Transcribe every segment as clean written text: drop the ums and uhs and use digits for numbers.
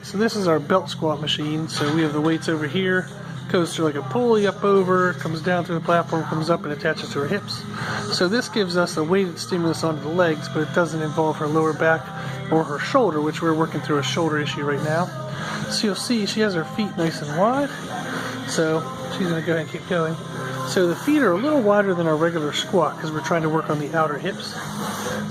So this is our belt squat machine. So we have the weights over here, goes through like a pulley up over, comes down through the platform, comes up and attaches to her hips. So this gives us a weighted stimulus onto the legs, but it doesn't involve her lower back or her shoulder, which we're working through a shoulder issue right now. So you'll see she has her feet nice and wide. So she's going to go ahead and keep going. So the feet are a little wider than our regular squat because we're trying to work on the outer hips.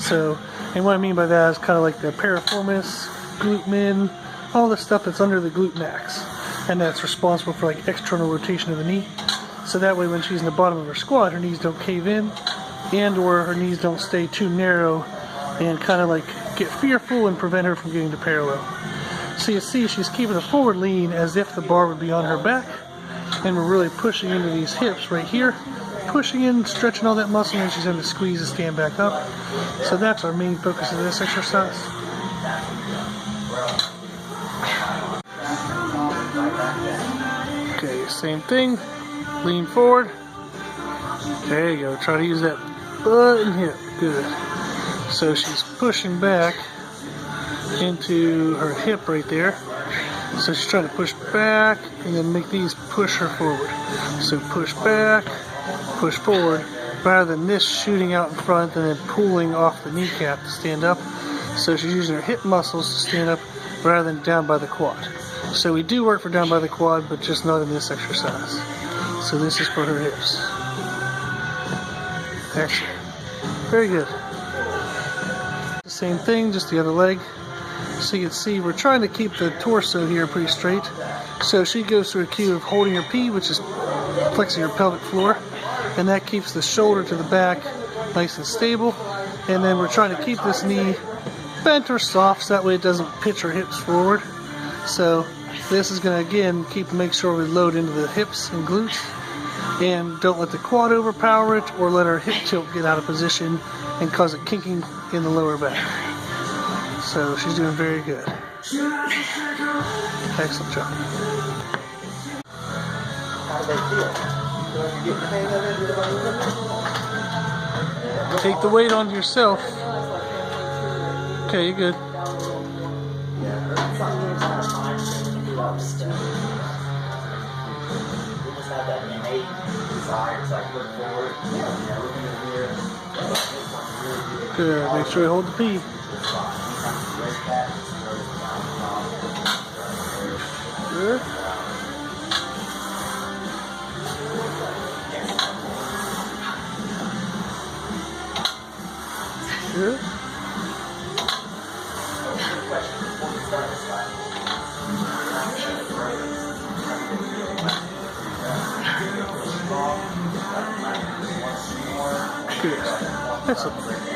So, and what I mean by that is kind of like the piriformis, glute min, all the stuff that's under the glute max, and that's responsible for like external rotation of the knee. So that way when she's in the bottom of her squat, her knees don't cave in, and or her knees don't stay too narrow and kind of like get fearful and prevent her from getting to parallel. So you see she's keeping a forward lean as if the bar would be on her back, and we're really pushing into these hips right here, pushing in, stretching all that muscle, and she's going to squeeze and stand back up. So that's our main focus of this exercise. Okay, same thing, lean forward, there you go, try to use that butt and hip, good. So she's pushing back into her hip right there, so she's trying to push back and then make these push her forward. So push back, push forward, rather than this shooting out in front and then pulling off the kneecap to stand up. So she's using her hip muscles to stand up rather than down by the quad. So we do work for down by the quad, but just not in this exercise. So this is for her hips. Excellent. Very good. The same thing, just the other leg. So you can see we're trying to keep the torso here pretty straight. So she goes through a cue of holding her P, which is flexing her pelvic floor, and that keeps the shoulder to the back nice and stable. And then we're trying to keep this knee bent or soft so that way it doesn't pitch her hips forward. So this is going to again make sure we load into the hips and glutes, and don't let the quad overpower it or let our hip tilt get out of position and cause it kinking in the lower back. So she's doing very good. Excellent job. Take the weight onto yourself. Okay, you're good. Good, make sure you hold the P. Good. Good. Good. Excellent.